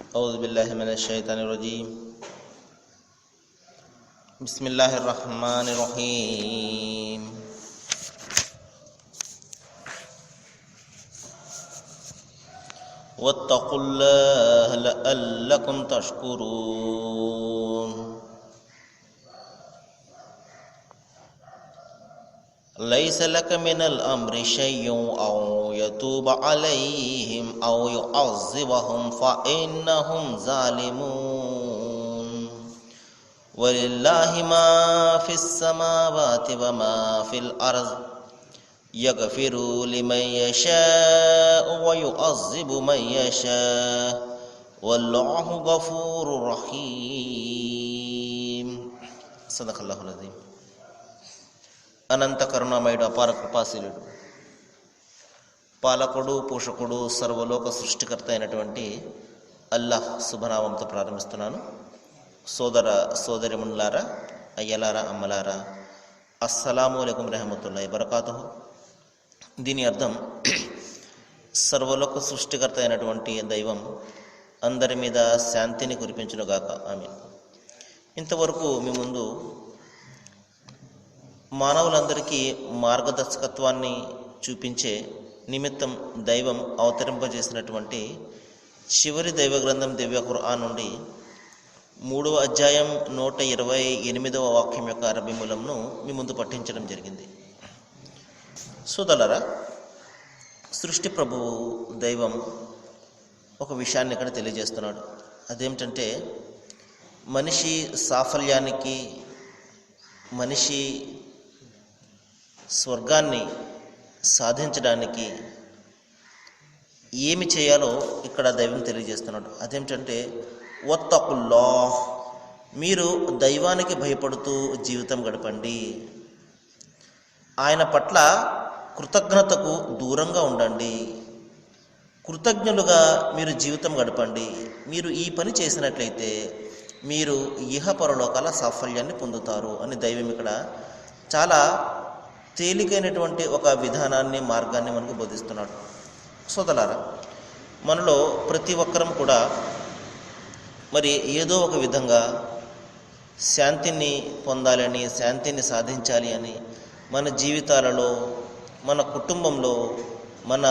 أعوذ بالله من الشيطان الرجيم. بسم الله الرحمن الرحيم. واتقوا الله لعلكم تشكرون. ليس لك من الأمر شيء أو يتوب عليهم أو يعذبهم فإنهم ظالمون. ولله ما في السماوات وما في الأرض يغفر لمن يشاء ويعذب من يشاء والله غفور رحيم. صدق الله العظيم. అనంత కరుణామయుడు, అపార కృపాశీలుడు, పాలకుడు, పోషకుడు, సర్వలోక సృష్టికర్త అయినటువంటి అల్లాహ్ శుభనామంతో ప్రారంభిస్తున్నాను. సోదర సోదరిమణులారా, అయ్యలారా, అమ్మలారా, అస్సలాము అలైకుం రహమతుల్లాహి బరకాతుహు. దీని అర్థం, సర్వలోక సృష్టికర్త అయినటువంటి దైవం అందరి మీద శాంతిని కురిపించునుగాక, ఆమీన్. ఇంతవరకు మీ ముందు మానవులందరికీ మార్గదర్శకత్వాన్ని చూపించే నిమిత్తం దైవం అవతరింపజేసినటువంటి చివరి దైవ గ్రంథం దివ్య ఖురాన్ నుండి 3వ అధ్యాయం 128వ వాక్యం యొక్క అరబీ మూలంను మీ ముందు పఠించడం జరిగింది. సోదరులారా, సృష్టి ప్రభువు దైవం ఒక విషయాన్ని ఇక్కడ తెలియజేస్తున్నాడు. అదేమిటంటే, మనిషి సాఫల్యానికి, మనిషి స్వర్గాన్ని సాధించడానికి ఏమి చేయాలో ఇక్కడ దైవం తెలియజేస్తున్నాడు. అదేమిటంటే, వత్తకుల్లాహ్, మీరు దైవానికి భయపడుతూ జీవితం గడపండి. ఆయన పట్ల కృతజ్ఞతకు దూరంగా ఉండండి. కృతజ్ఞులుగా మీరు జీవితం గడపండి. మీరు ఈ పని చేసినట్లయితే మీరు ఇహపరలోకాల సాఫల్యాన్ని పొందుతారు అని దైవం ఇక్కడ చాలా తేలికైనటువంటి ఒక విధానాన్ని, మార్గాన్ని మనకు బోధిస్తున్నాడు. సోదరులారా, మనలో ప్రతి ఒక్కరం కూడా మరి ఏదో ఒక విధంగా శాంతిని పొందాలని, శాంతిని సాధించాలి అని మన జీవితాలలో, మన కుటుంబంలో, మన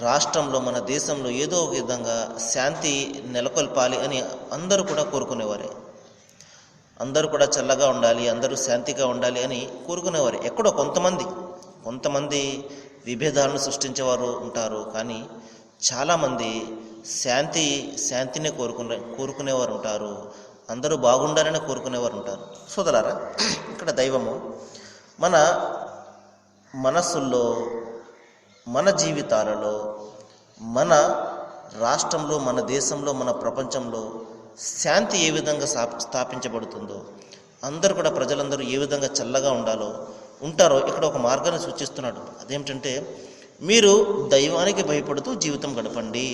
రాష్ట్రంలో, మన దేశంలో ఏదో ఒక విధంగా శాంతి నెలకొల్పాలి అని అందరూ కూడా కోరుకునేవారే. అందరూ కూడా చల్లగా ఉండాలి, అందరూ శాంతిగా ఉండాలి అని కోరుకునేవారు. ఎక్కడో కొంతమంది విభేదాలను సృష్టించేవారు ఉంటారు, కానీ చాలామంది శాంతిని కోరుకునేవారు ఉంటారు. అందరూ బాగుండాలని కోరుకునేవారు ఉంటారు. సోదరులారా, ఇక్కడ దైవము మన మనస్సుల్లో, మన జీవితాలలో, మన రాష్ట్రంలో, మన దేశంలో, మన ప్రపంచంలో శాంతి ఏ విధంగా స్థాపించబడుతుందో, అందరూ కూడా ప్రజలందరూ ఏ విధంగా చల్లగా ఉంటారో ఇక్కడ ఒక మార్గాన్ని సూచిస్తున్నాడు. అదేమిటంటే, మీరు దైవానికి భయపడుతూ జీవితం గడపండి.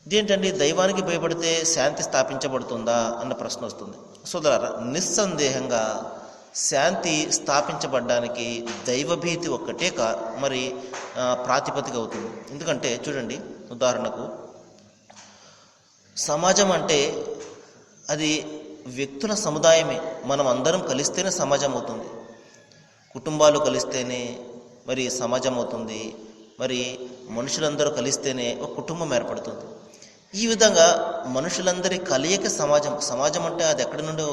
ఇదేంటండి, దైవానికి భయపడితే శాంతి స్థాపించబడుతుందా అన్న ప్రశ్న వస్తుంది. సోదరులారా, నిస్సందేహంగా శాంతి స్థాపించబడడానికి దైవభీతి ఒక్కటే ప్రాతిపదిక అవుతుంది. ఎందుకంటే చూడండి, ఉదాహరణకు సమాజం అంటే అది వ్యక్తుల సముదాయమే. మనం అందరం కలిస్తేనే సమాజం అవుతుంది. కుటుంబాలు కలిస్తేనే మరి సమాజం అవుతుంది. మరి మనుషులందరూ కలిస్తేనే ఒక కుటుంబం ఏర్పడుతుంది. ఈ విధంగా మనుషులందరి కలయిక సమాజం అంటే అది ఎక్కడి నుండో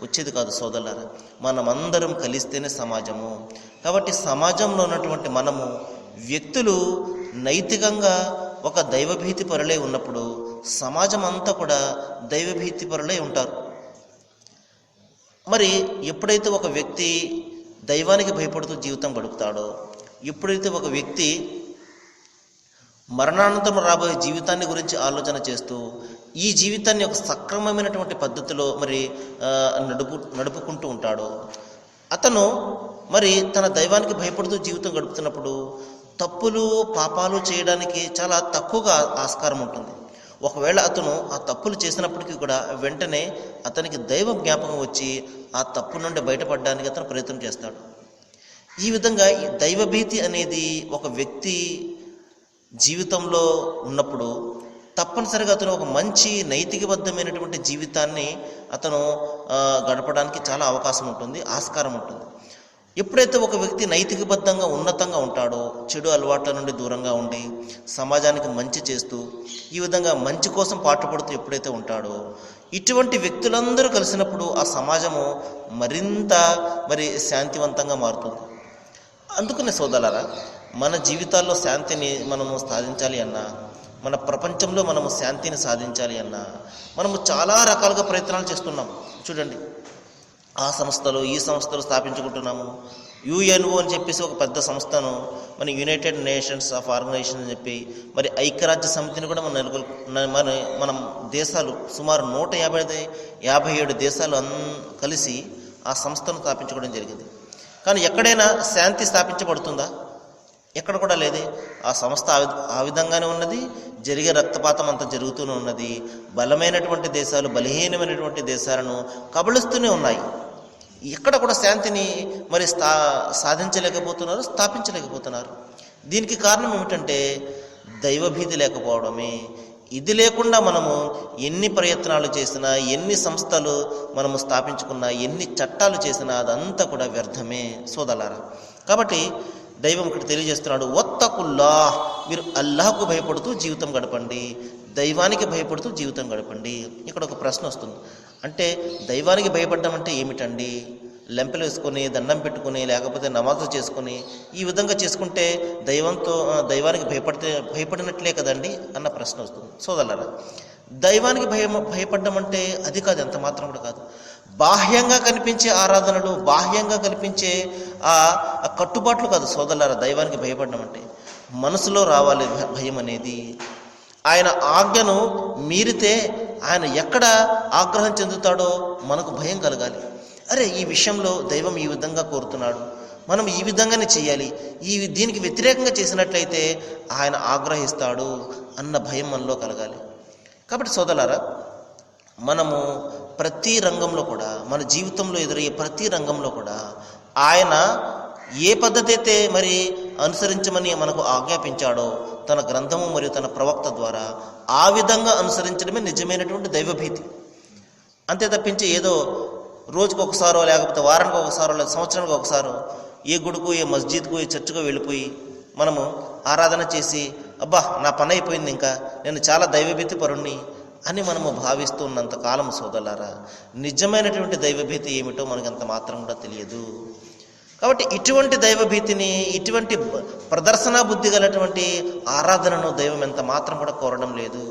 వచ్చేది కాదు సోదరులారా. మనమందరం కలిస్తేనే సమాజము. కాబట్టి సమాజంలో ఉన్నటువంటి మనము వ్యక్తులు నైతికంగా ఒక దైవభీతి పరులై ఉన్నప్పుడు సమాజం అంతా కూడా దైవభీతి పరులై ఉంటారు. మరి ఎప్పుడైతే ఒక వ్యక్తి దైవానికి భయపడుతూ జీవితం గడుపుతాడో, ఎప్పుడైతే ఒక వ్యక్తి మరణానంతరం రాబోయే జీవితాన్ని గురించి ఆలోచన చేస్తూ ఈ జీవితాన్ని ఒక సక్రమమైనటువంటి పద్ధతిలో మరి నడుపుకుంటూ ఉంటాడో, అతను మరి తన దైవానికి భయపడుతూ జీవితం గడుపుతున్నప్పుడు తప్పులు, పాపాలు చేయడానికి చాలా తక్కువగా ఆస్కారం ఉంటుంది. ఒకవేళ అతను ఆ తప్పులు చేసినప్పటికీ కూడా వెంటనే అతనికి దైవ జ్ఞాపకం వచ్చి ఆ తప్పు నుండి బయటపడడానికి అతను ప్రయత్నం చేస్తాడు. ఈ విధంగా ఈ దైవభీతి అనేది ఒక వ్యక్తి జీవితంలో ఉన్నప్పుడు తప్పనిసరిగా అతను ఒక మంచి నైతికబద్ధమైనటువంటి జీవితాన్ని అతను గడపడానికి చాలా అవకాశం ఉంటుంది, ఆస్కారం ఉంటుంది. ఎప్పుడైతే ఒక వ్యక్తి నైతికబద్ధంగా ఉన్నతంగా ఉంటాడో, చెడు అలవాట్ల నుండి దూరంగా ఉండి సమాజానికి మంచి చేస్తూ ఈ విధంగా మంచి కోసం పాటుపడుతూ ఎప్పుడైతే ఉంటాడో, ఇటువంటి వ్యక్తులందరూ కలిసినప్పుడు ఆ సమాజము మరింత శాంతివంతంగా మారుతుంది. అందుకనే సోదరులారా, మన జీవితాల్లో శాంతిని మనము సాధించాలి అన్నా, మన ప్రపంచంలో మనము శాంతిని సాధించాలి అన్నా మనము చాలా రకాలుగా ప్రయత్నాలు చేస్తున్నాం. చూడండి, ఆ సంస్థలు ఈ సంస్థలు స్థాపించుకుంటున్నాము. యుఎన్ఓ అని చెప్పేసి ఒక పెద్ద సంస్థను, మన యునైటెడ్ నేషన్స్ ఆఫ్ ఆర్గనైజేషన్ అని చెప్పి, ఐక్యరాజ్య సమితిని కూడా మనం దేశాలు సుమారు 157 దేశాలు కలిసి ఆ సంస్థను స్థాపించుకోవడం జరిగింది. కానీ ఎక్కడైనా శాంతి స్థాపించబడుతుందా? ఎక్కడ కూడా లేదే. ఆ సంస్థ ఆ విధంగానే ఉన్నది, జరిగే రక్తపాతం అంతా జరుగుతూనే ఉన్నది. బలమైనటువంటి దేశాలు బలహీనమైనటువంటి దేశాలను కబళిస్తూనే ఉన్నాయి. ఎక్కడ కూడా శాంతిని సాధించలేకపోతున్నారు, స్థాపించలేకపోతున్నారు. దీనికి కారణం ఏమిటంటే దైవభీతి లేకపోవడమే. ఇది లేకుండా మనము ఎన్ని ప్రయత్నాలు చేసినా, ఎన్ని సంస్థలు మనము స్థాపించుకున్నా, ఎన్ని చట్టాలు చేసినా అదంతా కూడా వ్యర్థమే సోదరులారా. కాబట్టి దైవం ఇక్కడ తెలియజేస్తున్నాడు, వత్తకుల్లా, మీరు అల్లాహకు భయపడుతూ జీవితం గడపండి, దైవానికి భయపడుతూ జీవితం గడపండి. ఇక్కడ ఒక ప్రశ్న వస్తుంది, అంటే దైవానికి భయపడడం అంటే ఏమిటండి? లెంపెలు వేసుకొని దండం లేకపోతే నమాజు చేసుకొని ఈ విధంగా చేసుకుంటే దైవానికి భయపడినట్లే కదండి అన్న ప్రశ్న వస్తుంది. సోదరులారా, దైవానికి భయపడడం అంటే అది కాదు, ఎంత మాత్రం కూడా కాదు. బాహ్యంగా కనిపించే ఆరాధనలు, బాహ్యంగా కనిపించే ఆ కట్టుబాట్లు కాదు సోదరులారా. దైవానికి భయపడడం అంటే మనసులో రావాలి భయం అనేది. ఆయన ఆజ్ఞను మీరితే ఆయన ఎక్కడ ఆగ్రహం చెందుతాడో మనకు భయం కలగాలి. అరే, ఈ విషయంలో దైవం ఈ విధంగా కోరుతున్నాడు, మనం ఈ విధంగానే చేయాలి, దీనికి వ్యతిరేకంగా చేసినట్లయితే ఆయన ఆగ్రహిస్తాడు అన్న భయం మనలో కలగాలి. కాబట్టి సోదరులారా, మనము ప్రతి రంగంలో కూడా, మన జీవితంలో ఎదురయ్యే ప్రతి రంగంలో కూడా ఆయన ఏ పద్ధతి అయితే అనుసరించమని మనకు ఆజ్ఞాపించాడో తన గ్రంథము మరియు తన ప్రవక్త ద్వారా ఆ విధంగా అనుసరించడమే నిజమైనటువంటి దైవభీతి. అంతే తప్పించి ఏదో రోజుకు ఒకసారో, లేకపోతే వారానికి ఒకసారో, లేదా సంవత్సరానికి ఒకసారో ఏ గుడికో, ఏ మస్జిద్కో, ఏ చర్చికో వెళ్ళిపోయి మనము ఆరాధన చేసి, అబ్బా నా పని అయిపోయింది, ఇంకా నేను చాలా దైవభీతి పరుణ్ణి అని మనము భావిస్తూ ఉన్నంత కాలం సోదరులారా, నిజమైనటువంటి దైవభీతి ఏమిటో మనకు అంత మాత్రం కూడా తెలియదు. కాబట్టి ఇటువంటి దైవభీతిని, ఇటువంటి ప్రదర్శనా బుద్ధి గలటువంటి ఆరాధనను దైవం ఎంత మాత్రం కూడా కోరడం లేదు.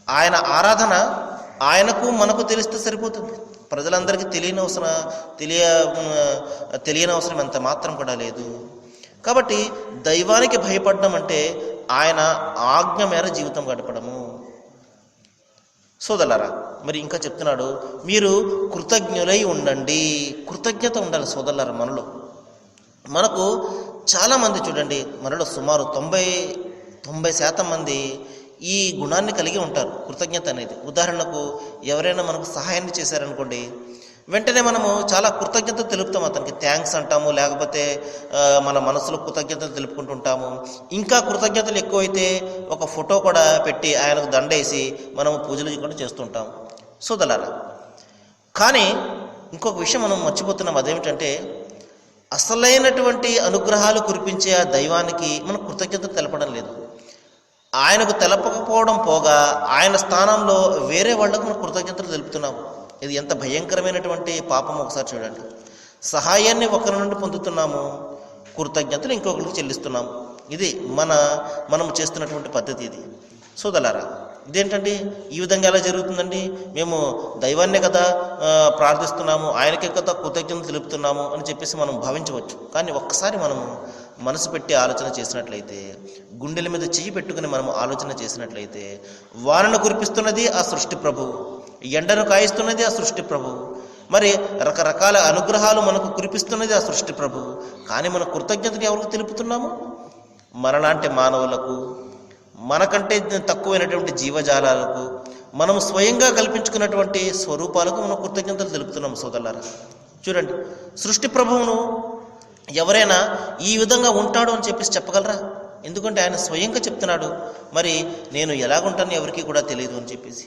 ఆయన ఆరాధన ఆయనకు మనకు తెలిస్తే సరిపోతుంది, ప్రజలందరికీ తెలియని అవసరం ఎంత మాత్రం కూడా లేదు. కాబట్టి దైవానికి భయపడడం అంటే ఆయన ఆజ్ఞ మేర జీవితం గడపడము. సోదరులారా, ఇంకా చెప్తున్నాడు, మీరు కృతజ్ఞులై ఉండండి. కృతజ్ఞత ఉండాలి సోదరులారా. మనకు చాలామంది చూడండి, మనలో సుమారు 90% మంది ఈ గుణాన్ని కలిగి ఉంటారు, కృతజ్ఞత అనేది. ఉదాహరణకు, ఎవరైనా మనకు సహాయాన్ని చేశారనుకోండి, వెంటనే మనము చాలా కృతజ్ఞత తెలుపుతాము, అతనికి థ్యాంక్స్ అంటాము, లేకపోతే మన మనసులో కృతజ్ఞతలు తెలుపుకుంటుంటాము. ఇంకా కృతజ్ఞతలు ఎక్కువైతే ఒక ఫోటో కూడా పెట్టి ఆయనకు దండేసి మనము పూజలు కూడా చేస్తుంటాము సోదరులారా. కానీ ఇంకొక విషయం మనం మర్చిపోతున్నాం, అదేమిటంటే అసలైనటువంటి అనుగ్రహాలు కురిపించే ఆ దైవానికి మనం కృతజ్ఞత తెలపడం లేదు. ఆయనకు తెలపకపోవడం పోగా ఆయన స్థానంలో వేరే వాళ్ళకు మనం కృతజ్ఞతలు తెలుపుతున్నాము. ఇది ఎంత భయంకరమైనటువంటి పాపం ఒకసారి చూడండి. సహాయాన్ని ఒకరి నుండి పొందుతున్నాము, కృతజ్ఞతలు ఇంకొకరికి చెల్లిస్తున్నాము. ఇది మనము చేస్తున్నటువంటి పద్ధతి ఇది సోదరులారా. ఇదేంటండి, ఈ విధంగా ఎలా జరుగుతుందండి? మేము దైవాన్నే కదా ప్రార్థిస్తున్నాము, ఆయనకే కదా కృతజ్ఞతలు తెలుపుతున్నాము అని చెప్పేసి మనం భావించవచ్చు. కానీ ఒక్కసారి మనము మనసు పెట్టి ఆలోచన చేసినట్లయితే, గుండెల మీద చెయ్యి పెట్టుకుని మనము ఆలోచన చేసినట్లయితే, వానను కురిపిస్తున్నది ఆ సృష్టి ప్రభువు, ఎండను కాయిస్తున్నది ఆ సృష్టి ప్రభువు, రకరకాల అనుగ్రహాలు మనకు కురిపిస్తున్నది ఆ సృష్టి ప్రభువు. కానీ మన కృతజ్ఞతని ఎవరికి తెలుపుతున్నాము? మనలాంటి మానవులకు, మనకంటే తక్కువైనటువంటి జీవజాలాలకు, మనము స్వయంగా కల్పించుకున్నటువంటి స్వరూపాలకు మనం కృతజ్ఞతలు తెలుపుతున్నాము సోదరులారా. చూడండి, సృష్టి ప్రభువును ఎవరైనా ఈ విధంగా ఉంటాడు అని చెప్పేసి చెప్పగలరా? ఎందుకంటే ఆయన స్వయంగా చెప్తున్నాడు, మరి నేను ఎలాగుంటానో ఎవరికి కూడా తెలియదు అని చెప్పేసి.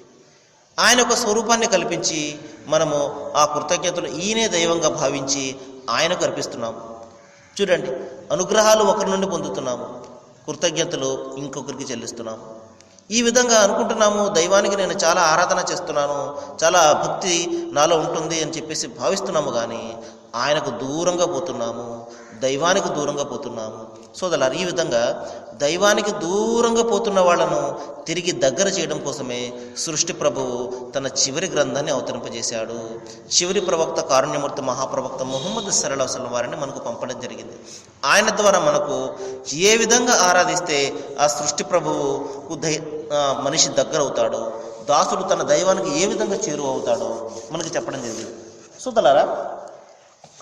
ఆయన ఒక స్వరూపాన్ని కల్పించి మనము ఆ కృతజ్ఞతలు ఈయనే దైవంగా భావించి ఆయనకు అర్పిస్తున్నాము. చూడండి, అనుగ్రహాలు ఒకరి నుండి పొందుతున్నాము, కృతజ్ఞతలు ఇంకొకరికి చెల్లిస్తున్నాము. ఈ విధంగా అనుకుంటున్నాము, దైవానికి నేను చాలా ఆరాధన చేస్తున్నాను, చాలా భక్తి నాలో ఉంటుంది అని చెప్పేసి భావిస్తున్నాము. కానీ ఆయనకు దూరంగా పోతున్నాము, దైవానికి దూరంగా పోతున్నాము. సోదరులారా, ఈ విధంగా దైవానికి దూరంగా పోతున్న వాళ్ళను తిరిగి దగ్గర చేయడం కోసమే సృష్టి ప్రభువు తన చివరి గ్రంథాన్ని అవతరింపజేశాడు. చివరి ప్రవక్త కారుణ్యమూర్తి మహాప్రవక్త ముహమ్మద్ సల్లల్లాహు అలైహి వసల్లం వారిని మనకు పంపడం జరిగింది. ఆయన ద్వారా మనకు ఏ విధంగా ఆరాధిస్తే ఆ సృష్టి ప్రభువుకు మనిషి దగ్గర అవుతాడో, దాసుడు తన దైవానికి ఏ విధంగా చేరువ అవుతాడో మనకి చెప్పడం జరిగింది. సోదరులారా,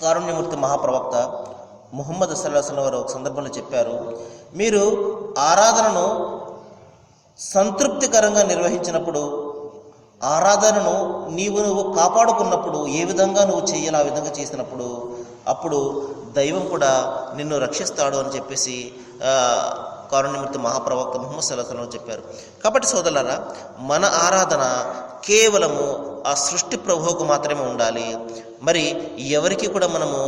కారుణ్యమూర్తి మహాప్రవక్త ముహమ్మద్ సల్లల్లాహు అలైహి వసల్లం వారు ఒక సందర్భంలో చెప్పారు, మీరు ఆరాధనను సంతృప్తికరంగా నిర్వహించినప్పుడు, ఆరాధనను నువ్వు కాపాడుకున్నప్పుడు, ఏ విధంగా నువ్వు చేయాలి ఆ విధంగా చేసినప్పుడు అప్పుడు దైవం కూడా నిన్ను రక్షిస్తాడు అని చెప్పేసి కారుణ్యమూర్తి మహాప్రవక్త ముహమ్మద్ సల్లల్లాహు అలైహి వసల్లం చెప్పారు. కాబట్టి సోదరులారా, మన ఆరాధన కేవలము ఆ సృష్టి ప్రభువుకు మాత్రమే ఉండాలి. మరి ఎవరికి కూడా మనము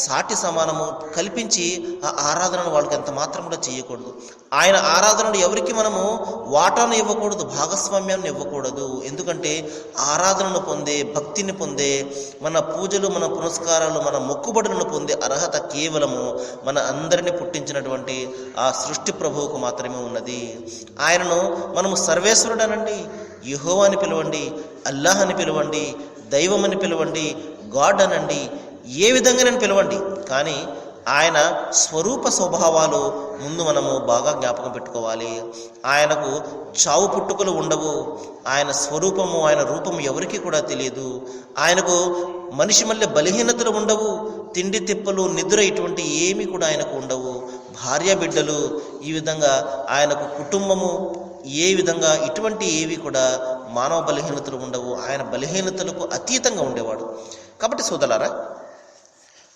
సాటి సమానము కల్పించి ఆ ఆరాధనను వాళ్ళకి ఎంత మాత్రం కూడా చేయకూడదు. ఆయన ఆరాధనను ఎవరికి మనము వాటాను ఇవ్వకూడదు, భాగస్వామ్యాన్ని ఇవ్వకూడదు. ఎందుకంటే ఆరాధనను పొందే, భక్తిని పొందే, మన పూజలు, మన పునస్కారాలు, మన మొక్కుబడులను పొందే అర్హత కేవలము మన అందరినీ పుట్టించినటువంటి ఆ సృష్టి ప్రభువుకు మాత్రమే ఉన్నది. ఆయనను మనము సర్వేశ్వరుడు అనండి, యెహోవా అని పిలవండి, అల్లాహ్ అని పిలవండి, దైవం అని పిలవండి, గాడ్ అనండి, ఏ విధంగా నేను పిలవండి. కానీ ఆయన స్వరూప స్వభావాలు ముందు మనము బాగా జ్ఞాపకం పెట్టుకోవాలి. ఆయనకు చావు పుట్టుకలు ఉండవు. ఆయన స్వరూపము, ఆయన రూపము ఎవరికి కూడా తెలియదు. ఆయనకు మనిషి మళ్ళీ బలహీనతలు ఉండవు. తిండి తిప్పలు, నిద్ర ఇటువంటి ఏమీ కూడా ఆయనకు ఉండవు. భార్య బిడ్డలు, ఈ విధంగా ఆయనకు కుటుంబము, ఏ విధంగా ఇటువంటి ఏవి కూడా మానవ బలహీనతలు ఉండవు. ఆయన బలహీనతలకు అతీతంగా ఉండేవాడు. కాబట్టి సోదరులారా,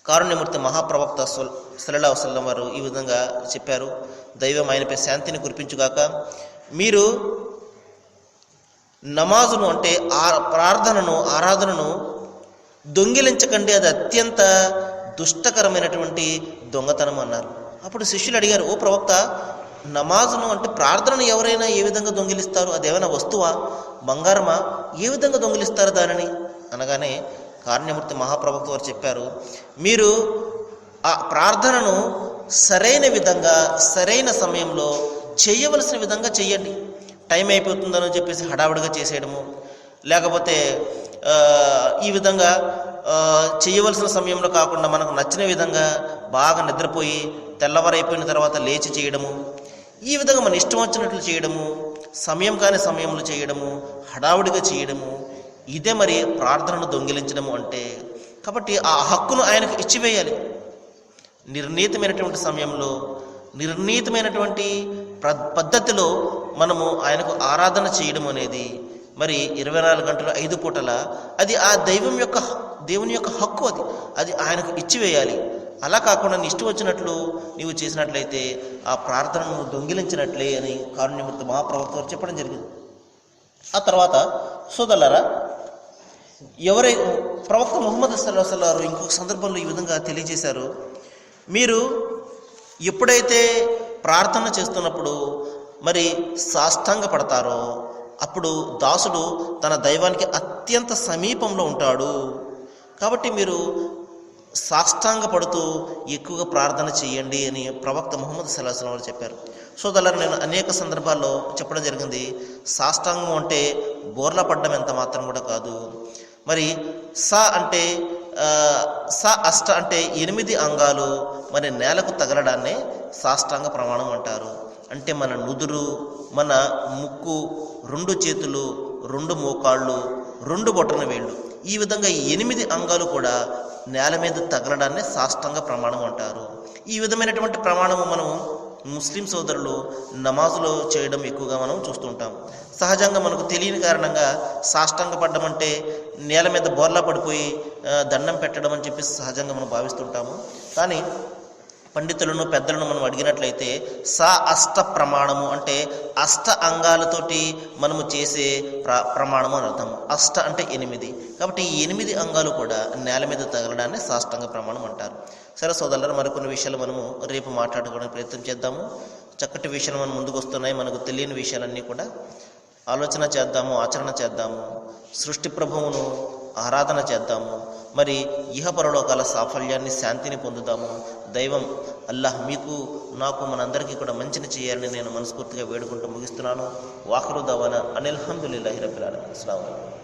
కారుణ్యమూర్తి మహాప్రవక్త సల్లల్లాహు అలైహి వసల్లం వారు ఈ విధంగా చెప్పారు, దైవం ఆయనపై శాంతిని కురిపించుగాక, మీరు నమాజును అంటే ప్రార్థనను, ఆరాధనను దొంగిలించకండి, అది అత్యంత దుష్టకరమైనటువంటి దొంగతనం అన్నారు. అప్పుడు శిష్యులు అడిగారు, ఓ ప్రవక్త, నమాజును అంటే ప్రార్థనను ఎవరైనా ఏ విధంగా దొంగిలిస్తారు? అదేమైనా వస్తువా, బంగారమా? ఏ విధంగా దొంగిలిస్తారు దానిని అనగానే కారుణ్యమూర్తి మహాప్రవక్త వారు చెప్పారు, మీరు ఆ ప్రార్థనను సరైన విధంగా, సరైన సమయంలో చేయవలసిన విధంగా చెయ్యండి. టైం అయిపోతుందని చెప్పేసి హడావుడిగా చేసేయడము, లేకపోతే ఈ విధంగా చేయవలసిన సమయంలో కాకుండా మనకు నచ్చిన విధంగా బాగా నిద్రపోయి తెల్లవారైపోయిన తర్వాత లేచి చేయడము, ఈ విధంగా మన ఇష్టం వచ్చినట్లు చేయడము, సమయం కాని సమయంలో చేయడము, హడావుడిగా చేయడము, ఇదే మరి ప్రార్థనను దొంగిలించడము అంటే. కాబట్టి ఆ హక్కును ఆయనకు ఇచ్చివేయాలి. నిర్ణీతమైనటువంటి సమయంలో, నిర్ణీతమైనటువంటి పద్ధతిలో మనము ఆయనకు ఆరాధన చేయడం అనేది మరి 24 గంటలు 5 పూటల అది ఆ దేవుని యొక్క హక్కు. అది ఆయనకు ఇచ్చివేయాలి. అలా కాకుండా నీ ఇష్టం వచ్చినట్లు నీవు చేసినట్లయితే ఆ ప్రార్థనను దొంగిలించినట్లే అని కారుణ్యమూర్తి మహాప్రవక్త వారు చెప్పడం జరిగింది. ఆ తర్వాత సోదరులారా, ప్రవక్త ముహమ్మద్ సల్లల్లాహు అలైహి వసల్లం ఇంకొక సందర్భంలో ఈ విధంగా తెలియజేశారు, మీరు ఎప్పుడైతే ప్రార్థన చేస్తున్నప్పుడు మరి సాష్టాంగ పడతారో అప్పుడు దాసుడు తన దైవానికి అత్యంత సమీపంలో ఉంటాడు. కాబట్టి మీరు సాష్టాంగ పడుతూ ఎక్కువగా ప్రార్థన చేయండి అని ప్రవక్త ముహమ్మద్ సల్లల్లాహు అలైహి వసల్లం చెప్పారు. సోదరులారా, నేను అనేక సందర్భాల్లో చెప్పడం జరిగింది, సాష్టాంగం అంటే బోర్లా పడ్డం ఎంత మాత్రం కూడా కాదు. మరి అంటే అష్ట అంటే 8 అంగాలు మరి నేలకు తగలడాన్నే సాష్టాంగ ప్రమాణం అంటారు. అంటే మన నుదురు, మన ముక్కు, 2 చేతులు, 2 మోకాళ్ళు, 2 బొటన వేళ్ళు, ఈ విధంగా 8 అంగాలు కూడా నేల మీద తగలడాన్ని సాష్టాంగ ప్రమాణం అంటారు. ఈ విధమైనటువంటి ప్రమాణము మనం ముస్లిం సోదరులు నమాజులో చేయడం ఎక్కువగా మనం చూస్తుంటాం. సహజంగా మనకు తెలియని కారణంగా సాష్టాంగ పడ్డం అంటే నేల మీద బోర్లా పడిపోయి దండం పెట్టడం అని చెప్పి సహజంగా మనం భావిస్తుంటాము. కానీ పండితులను పెద్దలను మనం అడిగినట్లయితే అష్ట ప్రమాణము అంటే అష్ట అంగాలతోటి మనము చేసే ప్రమాణము అని అర్థం. అష్ట అంటే 8, కాబట్టి ఈ 8 అంగాలు కూడా నేల మీద తగలడాన్ని సాష్టాంగ ప్రమాణం అంటారు. సరే సోదరులారా, మరికొన్ని విషయాలు మనము రేపు మాట్లాడుకోవడానికి ప్రయత్నం చేద్దాము. చక్కటి విషయాలు మన ముందుకు వస్తున్నాయి. మనకు తెలియని విషయాలన్నీ కూడా ఆలోచన చేద్దాము, ఆచరణ చేద్దాము, సృష్టి ప్రభువును ఆరాధన చేద్దాము. మరి ఇహపరలోకాల సాఫల్యాన్ని, శాంతిని పొందుదాము. దైవం అల్లాహ్ మీకు, నాకు, మనందరికీ కూడా మంచిని చేయాలని నేను మనస్ఫూర్తిగా వేడుకుంటూ ముగిస్తున్నాను. వాఖిరు దవానా అనిల్ హమ్దులిల్లాహి రబ్బిల్ ఆలమీన్. అస్సలాము అలైకుం.